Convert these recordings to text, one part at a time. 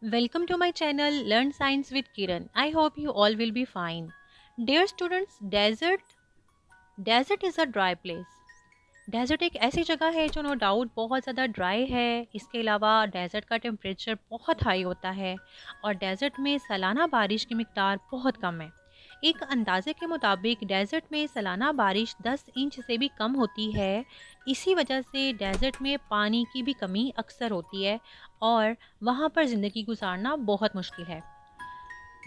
Welcome to my channel Learn Science with Kiran. I hope you all will be fine. Dear students, desert is a dry place. Desert एक ऐसी जगह है जो no doubt बहुत ज़्यादा dry है। इसके अलावा डेजर्ट का टेम्परेचर बहुत हाई होता है और डेजर्ट में सालाना बारिश की मिकदार बहुत कम है। एक अंदाजे के मुताबिक डेजर्ट में सालाना बारिश 10 इंच से भी कम होती है। इसी वजह से डेजर्ट में पानी की भी कमी अक्सर होती है और वहाँ पर ज़िंदगी गुजारना बहुत मुश्किल है।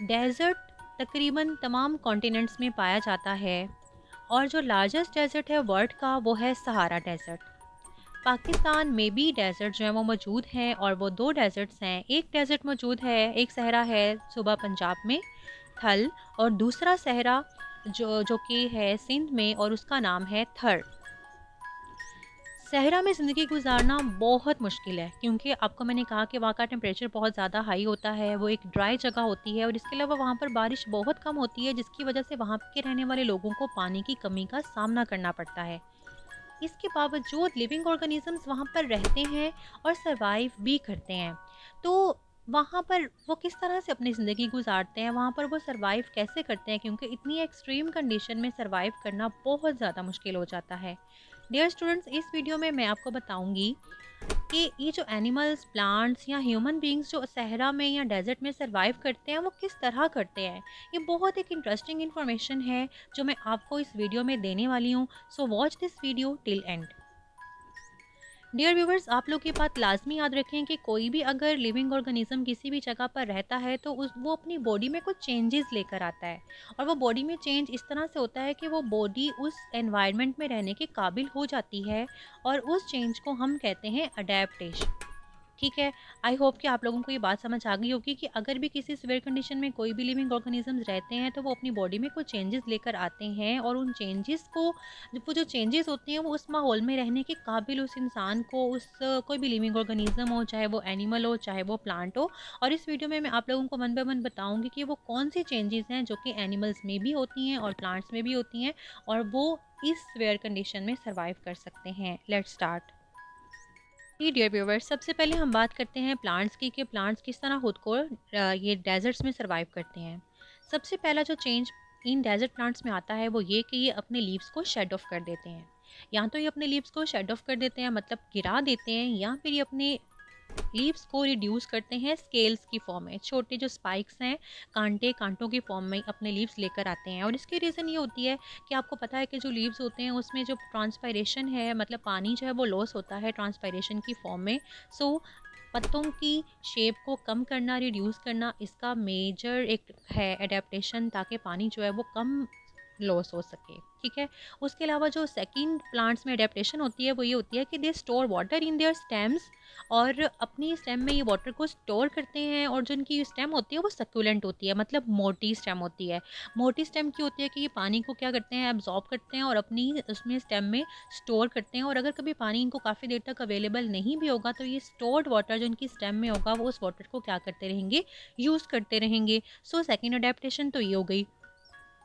डेजर्ट तकरीबन तमाम कॉन्टिनेंट्स में पाया जाता है और जो लार्जेस्ट डेजर्ट है वर्ल्ड का वो है सहारा डेजर्ट। पाकिस्तान में भी डेजर्ट जो है वो मौजूद हैं और वो दो डेजर्ट्स हैं। एक डेजर्ट मौजूद है, एक सहरा है सूबा पंजाब में थल, और दूसरा सहरा जो जो कि है सिंध में और उसका नाम है थर। सहरा में ज़िंदगी गुजारना बहुत मुश्किल है क्योंकि आपको मैंने कहा कि वहाँ का टेम्परेचर बहुत ज़्यादा हाई होता है, वो एक ड्राई जगह होती है और इसके अलावा वहाँ पर बारिश बहुत कम होती है, जिसकी वजह से वहाँ के रहने वाले लोगों को पानी की कमी का सामना करना पड़ता है। इसके बावजूद लिविंग ऑर्गेनिजम्स वहाँ पर रहते हैं और सरवाइव भी करते हैं। तो वहाँ पर वो किस तरह से अपनी ज़िंदगी गुजारते हैं, वहाँ पर वो सरवाइव कैसे करते हैं, क्योंकि इतनी एक्सट्रीम कंडीशन में सरवाइव करना बहुत ज़्यादा मुश्किल हो जाता है। डियर स्टूडेंट्स, इस वीडियो में मैं आपको बताऊंगी कि ये जो एनिमल्स, प्लांट्स या ह्यूमन बींग्स जो सहरा में या डेजर्ट में सरवाइव करते हैं वो किस तरह करते हैं। ये बहुत एक इंटरेस्टिंग इन्फॉर्मेशन है जो मैं आपको इस वीडियो में देने वाली हूँ। So watch this video till end. Dear viewers, आप लोग ये बात लाजमी याद रखें कि कोई भी अगर लिविंग ऑर्गेनिज्म किसी भी जगह पर रहता है तो वो अपनी बॉडी में कुछ चेंजेस लेकर आता है और वो बॉडी में चेंज इस तरह से होता है कि वो बॉडी उस एनवायरनमेंट में रहने के काबिल हो जाती है और उस चेंज को हम कहते हैं अडेप्टेशन। ठीक है। आई होप कि आप लोगों को ये बात समझ आ गई होगी कि अगर भी किसी सिवियर कंडीशन में कोई भी लिविंग ऑर्गेनिजम्स रहते हैं तो वो अपनी बॉडी में कुछ चेंजेस लेकर आते हैं और उन चेंजेस को, वो जो चेंजेस होते हैं वो उस माहौल में रहने के काबिल उस इंसान को, कोई भी लिविंग ऑर्गेनिज्म हो, चाहे वो एनिमल हो चाहे वो प्लांट हो। और इस वीडियो में मैं आप लोगों को वन बाय वन बताऊंगी कि वो कौन सी चेंजेस हैं जो कि एनिमल्स में भी होती हैं और प्लांट्स में भी होती हैं और वो इस सिवियर कंडीशन में सर्वाइव कर सकते हैं। Let's start. जी डियर व्यूवर्स, सबसे पहले हम बात करते हैं प्लांट्स की कि प्लांट्स किस तरह खुद को ये डेजर्ट्स में सरवाइव करते हैं। सबसे पहला जो चेंज इन डेजर्ट प्लांट्स में आता है वो ये कि ये अपने लीव्स को शेड ऑफ कर देते हैं। या तो ये अपने लीव्स को शेड ऑफ कर देते हैं मतलब गिरा देते हैं, या फिर ये अपने लीव्स को रिड्यूस करते हैं स्केल्स की फॉर्म में। छोटे जो स्पाइक्स हैं, कांटों की फॉर्म में अपने लीव्स लेकर आते हैं और इसकी रीज़न ये होती है कि आपको पता है कि जो लीव्स होते हैं उसमें जो ट्रांसपायरेशन है, मतलब पानी जो है वो लॉस होता है ट्रांसपायरेशन की फॉर्म में। सो पत्तों की शेप को कम करना, रिड्यूस करना, इसका मेजर एक है एडेप्टेशन, ताकि पानी जो है वो कम लॉस हो सके। ठीक है। उसके अलावा जो सेकंड प्लांट्स में एडेप्टेशन होती है वो ये होती है कि they store water in their stems, और अपनी स्टेम में ये वाटर को स्टोर करते हैं। और जो इनकी स्टेम होती है वो सक्यूलेंट होती है, मतलब मोटी स्टेम होती है। मोटी स्टेम की होती है कि ये पानी को क्या करते हैं, एब्जॉर्ब करते हैं और अपनी उसमें स्टेम में स्टोर करते हैं। और अगर कभी पानी इनको काफ़ी देर तक अवेलेबल नहीं भी होगा तो ये स्टोर्ड वाटर जो इनकी स्टेम में होगा वो उस वाटर को क्या करते रहेंगे, यूज़ करते रहेंगे। सो सेकेंड अडेप्टेशन तो ये हो गई।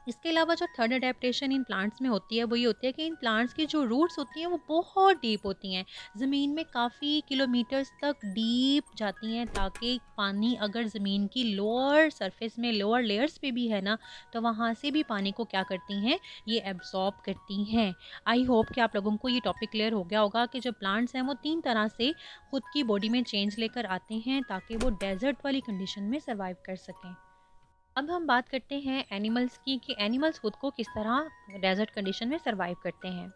इसके अलावा जो थर्ड अडेप्टेशन इन प्लांट्स में होती है वो ये होती है कि इन प्लांट्स की जो रूट्स होती हैं वो बहुत डीप होती हैं, ज़मीन में काफ़ी किलोमीटर्स तक डीप जाती हैं, ताकि पानी अगर ज़मीन की लोअर सरफेस में, लोअर लेयर्स पे भी है ना, तो वहाँ से भी पानी को क्या करती हैं, ये एब्जॉर्ब करती हैं। आई होप कि आप लोगों को ये टॉपिक क्लियर हो गया होगा कि जो प्लांट्स हैं वो तीन तरह से खुद की बॉडी में चेंज लेकर आते हैं ताकि वो डेजर्ट वाली कंडीशन में सर्वाइव कर सकें। अब हम बात करते हैं एनिमल्स की कि एनिमल्स खुद को किस तरह डेजर्ट कंडीशन में सरवाइव करते हैं।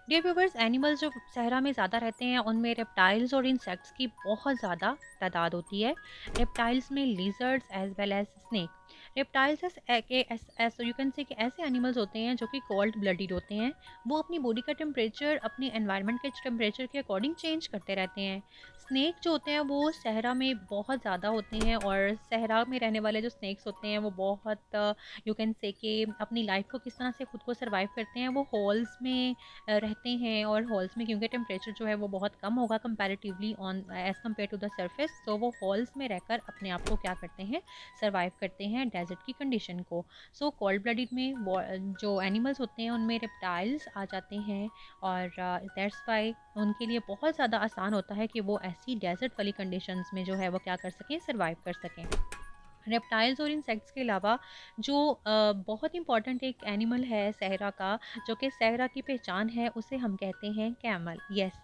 डियर व्यूवर्स, एनिमल्स जो सहरा में ज़्यादा रहते हैं उनमें रेप्टाइल्स और इंसेक्ट्स की बहुत ज़्यादा तादाद होती है। रेप्टाइल्स में lizards as well as snake. Reptiles you can say कि ऐसे एनिमल्स होते हैं जो कि कोल्ड ब्लडेड होते हैं। वो अपनी बॉडी का टेम्परेचर अपने एनवायरनमेंट के टेम्परेचर के अकॉर्डिंग चेंज करते रहते हैं। स्नेक जो होते हैं वो सहरा में बहुत ज़्यादा होते हैं और सहरा में रहने वाले जो स्नेक्स होते हैं वो बहुत यू कैन से कि अपनी लाइफ को किस तरह से खुद को सर्वाइव करते हैं। वो हॉल्स में रहते हैं और हॉल्स में क्योंकि टेम्परेचर जो है वो बहुत कम होगा comparatively on as compare to the surface, तो वो हॉल्स में रहकर अपने आप को क्या करते हैं, सर्वाइव करते हैं डेजर्ट की कंडीशन को। सो कोल्ड ब्लडेड में जो एनिमल्स होते हैं उनमें रेप्टाइल्स आ जाते हैं और दैट्स वाई उनके लिए बहुत ज़्यादा आसान होता है कि वो ऐसी डेज़र्ट वाली कंडीशंस में जो है वो क्या कर सकें, सर्वाइव कर सकें। रेप्टाइल्स और इंसेक्ट्स के अलावा जो बहुत इंपॉर्टेंट एक एनिमल है सहरा का, जो कि सहरा की पहचान है, उसे हम कहते हैं कैमल। Yes,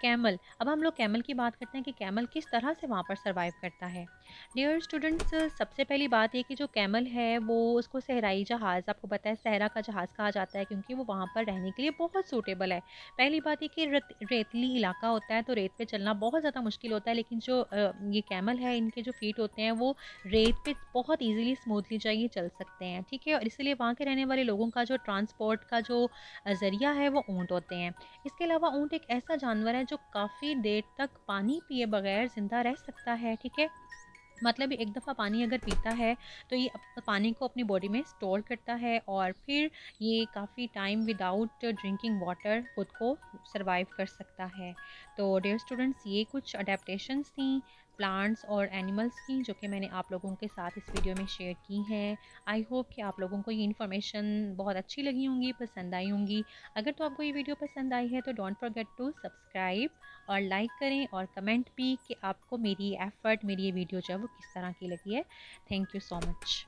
camel. अब हम लोग कैमल की बात करते हैं कि कैमल किस तरह से वहाँ पर सर्वाइव करता है। डियर स्टूडेंट्स, सबसे पहली बात ये कि जो कैमल है वो, उसको सहराई जहाज़, आपको पता है सहरा का जहाज़ कहा जाता है क्योंकि वो वहाँ पर रहने के लिए बहुत सूटेबल है। पहली बात ये कि रेतली इलाका होता है तो रेत पे चलना बहुत ज़्यादा मुश्किल होता है, लेकिन जो ये कैमल है, इनके जो फीट होते हैं वो रेत पे बहुत ईज़िली स्मूथली चाहिए चल सकते हैं, ठीक है? और इसलिए वहाँ के रहने वाले लोगों का जो ट्रांसपोर्ट का जो ज़रिया है वो ऊँट होते हैं। इसके अलावा ऊँट एक ऐसा जानवर है जो काफ़ी देर तक पानी पिए बगैर ज़िंदा रह सकता है, ठीक है? मतलब एक दफ़ा पानी अगर पीता है तो ये पानी को अपनी बॉडी में स्टोर करता है और फिर ये काफ़ी टाइम विदाउट ड्रिंकिंग वाटर खुद को सरवाइव कर सकता है। तो डियर स्टूडेंट्स, ये कुछ अडेप्टैशंस थी प्लांट्स और एनिमल्स की, जो कि मैंने आप लोगों के साथ इस वीडियो में शेयर की हैं। आई होप कि आप लोगों को ये इन्फॉर्मेशन बहुत अच्छी लगी होंगी, पसंद आई होंगी। अगर तो आपको ये वीडियो पसंद आई है तो डोंट फॉरगेट टू सब्सक्राइब और लाइक करें और कमेंट भी कि आपको मेरी एफ़र्ट, मेरी ये वीडियो जो है वो किस तरह की लगी है। Thank you so much.